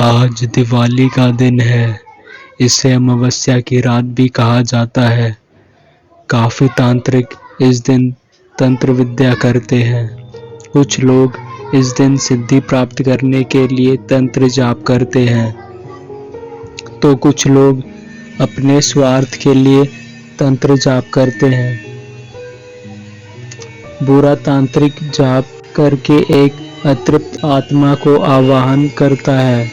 आज दिवाली का दिन है। इसे अमावस्या की रात भी कहा जाता है। काफी तांत्रिक इस दिन तंत्र विद्या करते हैं। कुछ लोग इस दिन सिद्धि प्राप्त करने के लिए तंत्र जाप करते हैं, तो कुछ लोग अपने स्वार्थ के लिए तंत्र जाप करते हैं। बुरा तांत्रिक जाप करके एक अतृप्त आत्मा को आवाहन करता है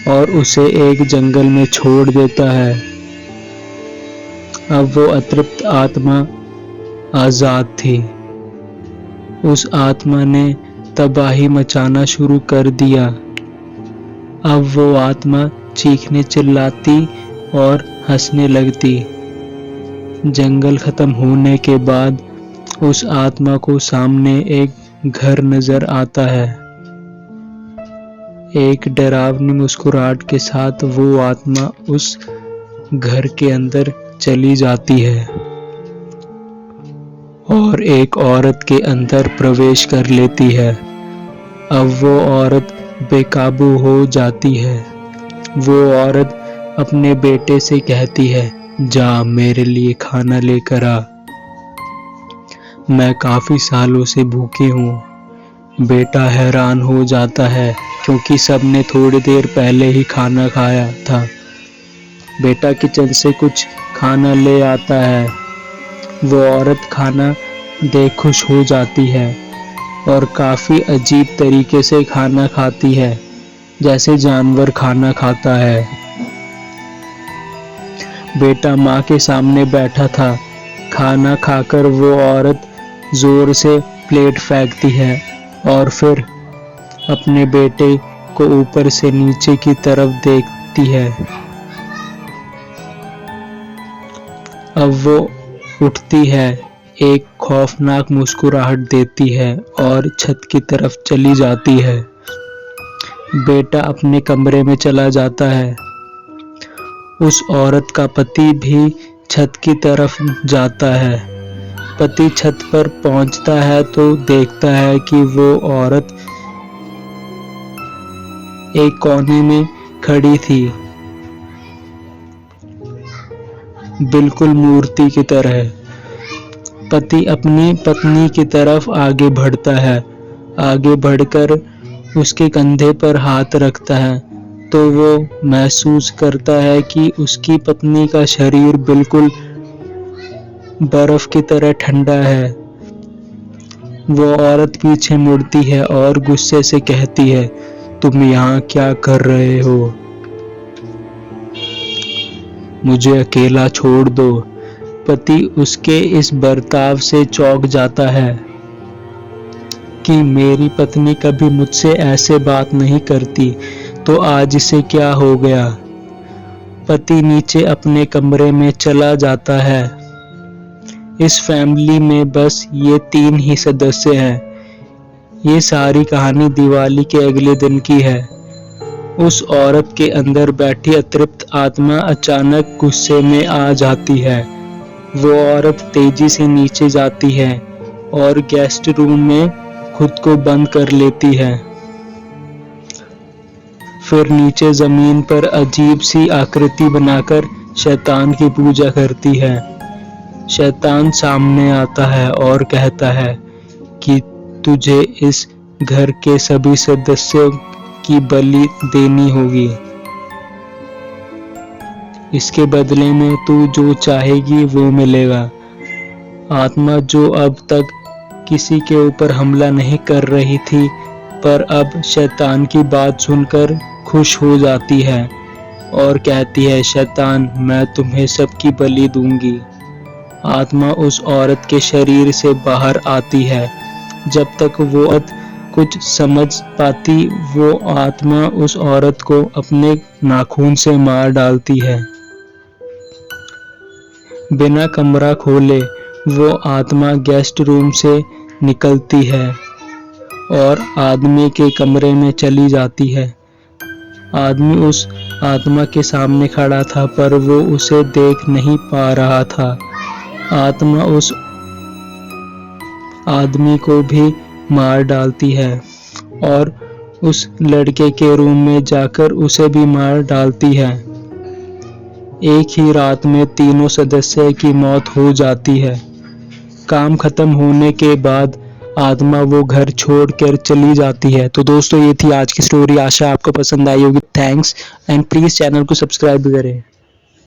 और उसे एक जंगल में छोड़ देता है। अब वो अतृप्त आत्मा आजाद थी। उस आत्मा ने तबाही मचाना शुरू कर दिया। अब वो आत्मा चीखने चिल्लाती और हंसने लगती। जंगल खत्म होने के बाद उस आत्मा को सामने एक घर नजर आता है। एक डरावनी मुस्कुराहट के साथ वो आत्मा उस घर के अंदर चली जाती है और एक औरत के अंदर प्रवेश कर लेती है। अब वो औरत बेकाबू हो जाती है। वो औरत अपने बेटे से कहती है, जा मेरे लिए खाना लेकर आ। मैं काफी सालों से भूखी हूँ। बेटा हैरान हो जाता है क्योंकि सबने थोड़ी देर पहले ही खाना खाया था। बेटा किचन से कुछ खाना ले आता है। वो औरत खाना देख खुश हो जाती है और काफी अजीब तरीके से खाना खाती है, जैसे जानवर खाना खाता है। बेटा माँ के सामने बैठा था। खाना खाकर वो औरत जोर से प्लेट फेंकती है और फिर अपने बेटे को ऊपर से नीचे की तरफ देखती है। अब वो उठती है, एक खौफनाक मुस्कुराहट देती है और छत की तरफ चली जाती है। बेटा अपने कमरे में चला जाता है। उस औरत का पति भी छत की तरफ जाता है। पति छत पर पहुंचता है तो देखता है कि वो औरत एक कोने में खड़ी थी, बिल्कुल मूर्ति की तरह। पति अपनी पत्नी की तरफ आगे बढ़ता है। आगे बढ़कर उसके कंधे पर हाथ रखता है तो वो महसूस करता है कि उसकी पत्नी का शरीर बिल्कुल बर्फ की तरह ठंडा है। वो औरत पीछे मुड़ती है और गुस्से से कहती है, तुम यहाँ क्या कर रहे हो? मुझे अकेला छोड़ दो। पति उसके इस बर्ताव से चौंक जाता है कि मेरी पत्नी कभी मुझसे ऐसे बात नहीं करती, तो आज इसे क्या हो गया? पति नीचे अपने कमरे में चला जाता है। इस फैमिली में बस ये 3 ही सदस्य हैं। ये सारी कहानी दिवाली के अगले दिन की है। उस औरत के अंदर बैठी अतृप्त आत्मा अचानक गुस्से में आ जाती है। वो औरत तेजी से नीचे जाती है और गेस्ट रूम में खुद को बंद कर लेती है। फिर नीचे जमीन पर अजीब सी आकृति बनाकर शैतान की पूजा करती है। शैतान सामने आता है और कहता है कि तुझे इस घर के सभी सदस्यों की बलि देनी होगी। इसके बदले में तू जो चाहेगी वो मिलेगा। आत्मा जो अब तक किसी के ऊपर हमला नहीं कर रही थी, पर अब शैतान की बात सुनकर खुश हो जाती है और कहती है, शैतान मैं तुम्हें सबकी बलि दूंगी। आत्मा उस औरत के शरीर से बाहर आती है। जब तक वो कुछ समझ पाती, वो आत्मा उस औरत को अपने नाखून से मार डालती है। बिना कमरा खोले वो आत्मा गेस्ट रूम से निकलती है और आदमी के कमरे में चली जाती है। आदमी उस आत्मा के सामने खड़ा था, पर वो उसे देख नहीं पा रहा था। आत्मा उस आदमी को भी मार डालती है और उस लड़के के रूम में जाकर उसे भी मार डालती है। एक ही रात में तीनों सदस्य की मौत हो जाती है। काम खत्म होने के बाद आत्मा वो घर छोड़कर चली जाती है। तो दोस्तों, ये थी आज की स्टोरी। आशा आपको पसंद आई होगी। थैंक्स एंड प्लीज चैनल को सब्सक्राइब करें।